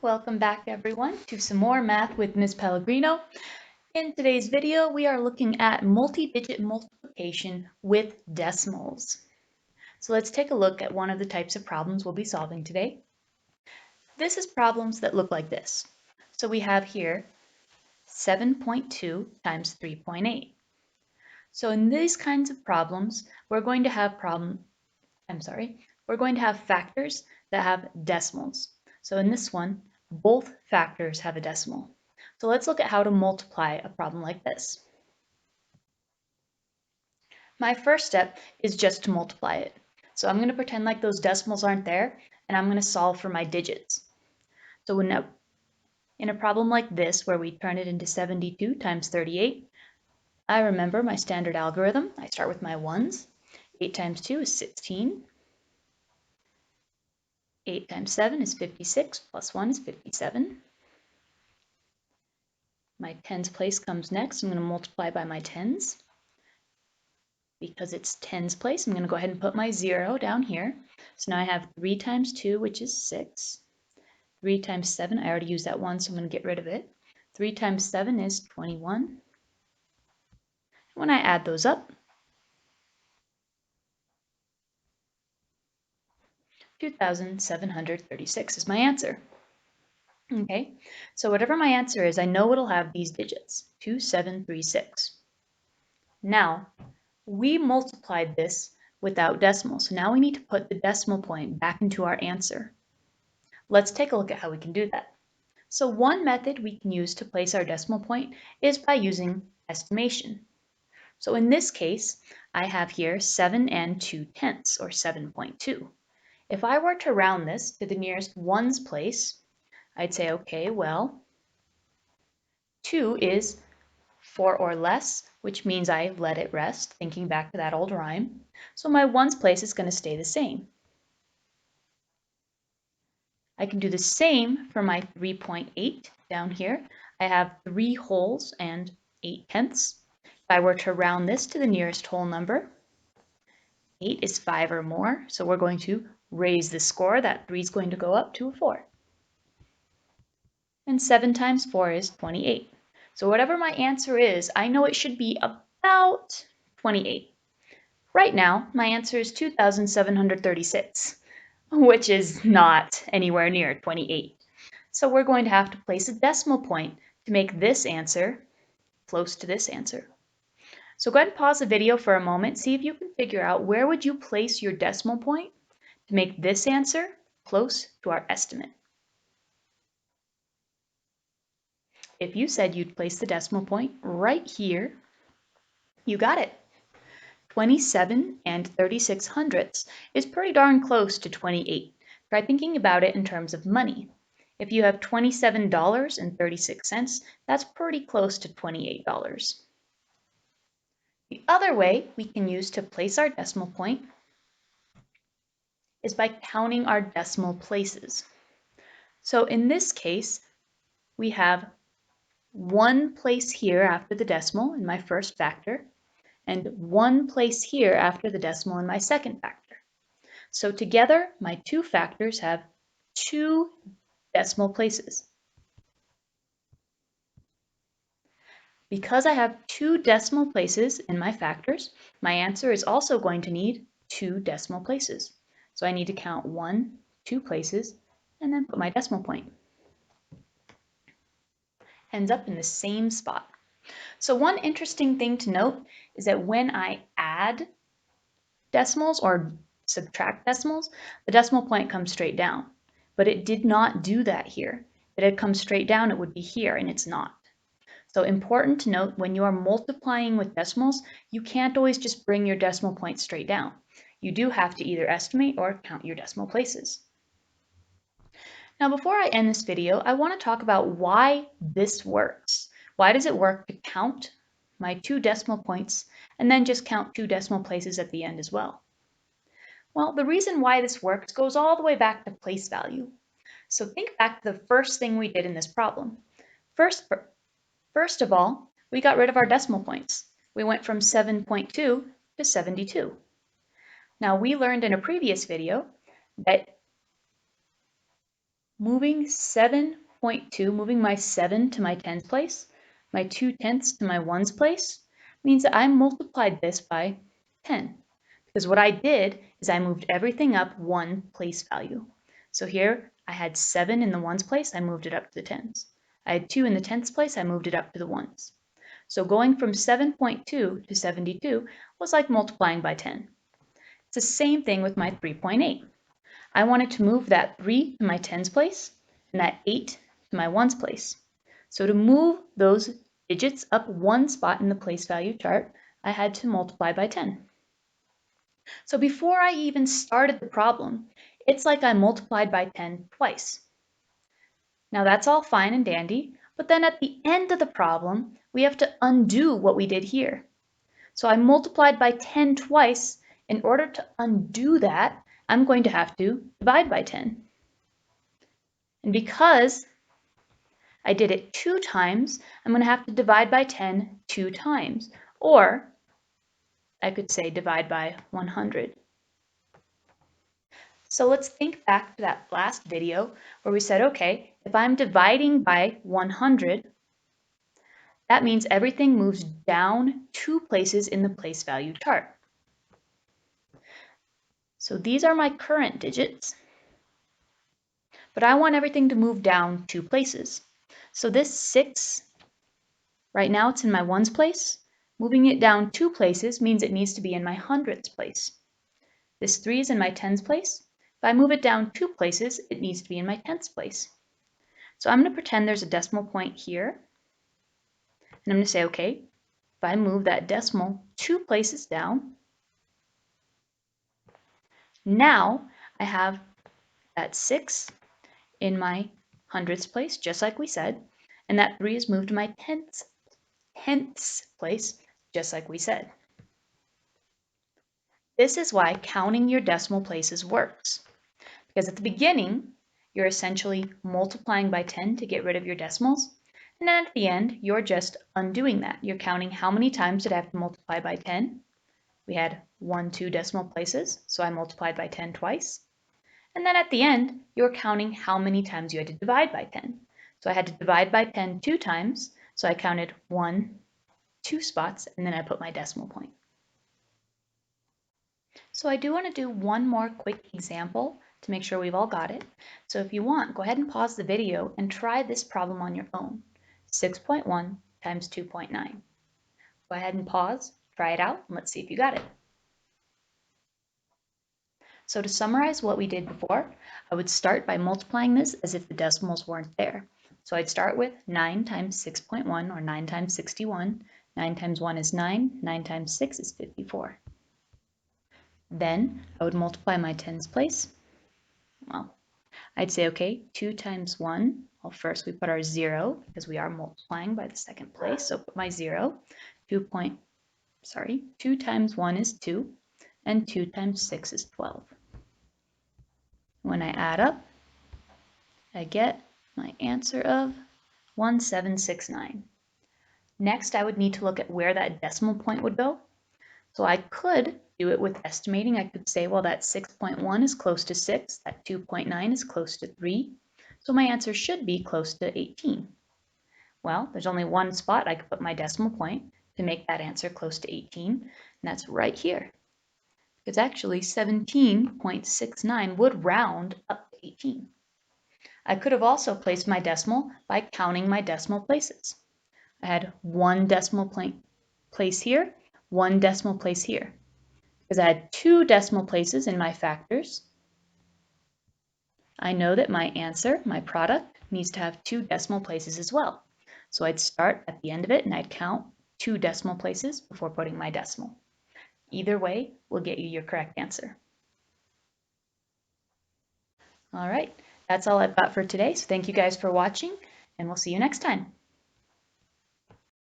Welcome back everyone to some more math with Ms. Pellegrino. In today's video, we are looking at multi-digit multiplication with decimals. So let's take a look at one of the types of problems we'll be solving today. This is problems that look like this. So we have here 7.2 times 3.8. So in these kinds of problems, we're going to have factors that have decimals. So in this one, both factors have a decimal. So let's look at how to multiply a problem like this. My first step is just to multiply it. So I'm going to pretend like those decimals aren't there, and I'm going to solve for my digits. So in a problem like this, where we turn it into 72 times 38, I remember my standard algorithm. I start with my ones. 8 times 2 is 16. 8 times 7 is 56, plus 1 is 57. My tens place comes next. I'm going to multiply by my tens. Because it's tens place, I'm going to go ahead and put my 0 down here. So now I have 3 times 2, which is 6. 3 times 7, I already used that 1, so I'm going to get rid of it. 3 times 7 is 21. When I add those up, 2,736 is my answer. Okay, so whatever my answer is, I know it'll have these digits, 2736. Now, we multiplied this without decimals, so now we need to put the decimal point back into our answer. Let's take a look at how we can do that. So one method we can use to place our decimal point is by using estimation. So in this case, I have here 7 and 2/10, or 7.2. If I were to round this to the nearest ones place, I'd say, okay, well, 2 is 4 or less, which means I let it rest, thinking back to that old rhyme. So my ones place is going to stay the same. I can do the same for my 3.8 down here. I have 3 wholes and 8/10. If I were to round this to the nearest whole number, 8 is 5 or more, so we're going to raise the score. That 3 is going to go up to a 4. And 7 times 4 is 28. So whatever my answer is, I know it should be about 28. Right now, my answer is 2,736. Which is not anywhere near 28. So we're going to have to place a decimal point to make this answer close to this answer. So go ahead and pause the video for a moment, see if you can figure out where would you place your decimal point to make this answer close to our estimate. If you said you'd place the decimal point right here, you got it. 27 and 36 hundredths is pretty darn close to 28. Try thinking about it in terms of money. If you have $27.36, that's pretty close to $28. The other way we can use to place our decimal point is by counting our decimal places. So in this case, we have one place here after the decimal in my first factor, and one place here after the decimal in my second factor. So together, my two factors have 2 decimal places. Because I have 2 decimal places in my factors, my answer is also going to need 2 decimal places. So I need to count 1, 2 places, and then put my decimal point. Ends up in the same spot. So one interesting thing to note is that when I add decimals or subtract decimals, the decimal point comes straight down. But it did not do that here. If it had come straight down, it would be here, and it's not. So important to note, when you are multiplying with decimals, you can't always just bring your decimal point straight down. You do have to either estimate or count your decimal places. Now, before I end this video, I want to talk about why this works. Why does it work to count my 2 decimal points and then just count 2 decimal places at the end as well? Well, the reason why this works goes all the way back to place value. So think back to the first thing we did in this problem. First of all, we got rid of our decimal points. We went from 7.2 to 72. Now, we learned in a previous video that moving 7.2, moving my 7 to my tens place, my 2/10 to my ones place, means that I multiplied this by 10. Because what I did is I moved everything up one place value. So here I had 7 in the ones place, I moved it up to the tens. I had 2 in the tens place, I moved it up to the ones. So going from 7.2 to 72 was like multiplying by 10. It's the same thing with my 3.8. I wanted to move that 3 to my tens place and that 8 to my ones place. So to move those digits up one spot in the place value chart, I had to multiply by 10. So before I even started the problem, it's like I multiplied by 10 twice. Now that's all fine and dandy, but then at the end of the problem, we have to undo what we did here. So I multiplied by 10 twice. In order to undo that, I'm going to have to divide by 10. And because I did it 2 times, I'm going to have to divide by 10 2 times. Or I could say divide by 100. So let's think back to that last video where we said, okay, if I'm dividing by 100, that means everything moves down 2 places in the place value chart. So these are my current digits, but I want everything to move down 2 places. So this 6, right now it's in my ones place. Moving it down 2 places means it needs to be in my hundreds place. This 3 is in my tens place. If I move it down 2 places, it needs to be in my tens place. So I'm going to pretend there's a decimal point here. And I'm going to say, okay, if I move that decimal 2 places down, now I have that 6 in my hundreds place, just like we said, and that 3 is moved to my tenths place, just like we said. This is why counting your decimal places works. Because at the beginning, you're essentially multiplying by 10 to get rid of your decimals. And then at the end, you're just undoing that. You're counting how many times did I have to multiply by 10. We had 1, 2 decimal places, so I multiplied by 10 twice. And then at the end, you're counting how many times you had to divide by 10. So I had to divide by 10 2 times, so I counted 1, 2 spots, and then I put my decimal point. So I do want to do one more quick example to make sure we've all got it. So if you want, go ahead and pause the video and try this problem on your own. 6.1 times 2.9. Go ahead and pause, try it out, and let's see if you got it. So to summarize what we did before, I would start by multiplying this as if the decimals weren't there. So I'd start with 9 times 6.1, or 9 times 61. 9 times 1 is 9, 9 times 6 is 54. Then I would multiply my tens place. Well, I'd say, okay, 2 times 1. Well, first we put our 0 because we are multiplying by the second place. So put my 0. 2 times 1 is 2, and 2 times 6 is 12. When I add up, I get my answer of 1769. Next, I would need to look at where that decimal point would go. So I could do it with estimating. I could say, well, that 6.1 is close to 6, that 2.9 is close to 3, so my answer should be close to 18. Well, there's only one spot I could put my decimal point to make that answer close to 18, and that's right here. Because actually 17.69 would round up to 18. I could have also placed my decimal by counting my decimal places. I had one decimal place here, one decimal place here. Because I had 2 decimal places in my factors, I know that my answer, my product, needs to have 2 decimal places as well. So I'd start at the end of it and I'd count 2 decimal places before putting my decimal. Either way will get you your correct answer. All right, that's all I've got for today. So thank you guys for watching, and we'll see you next time.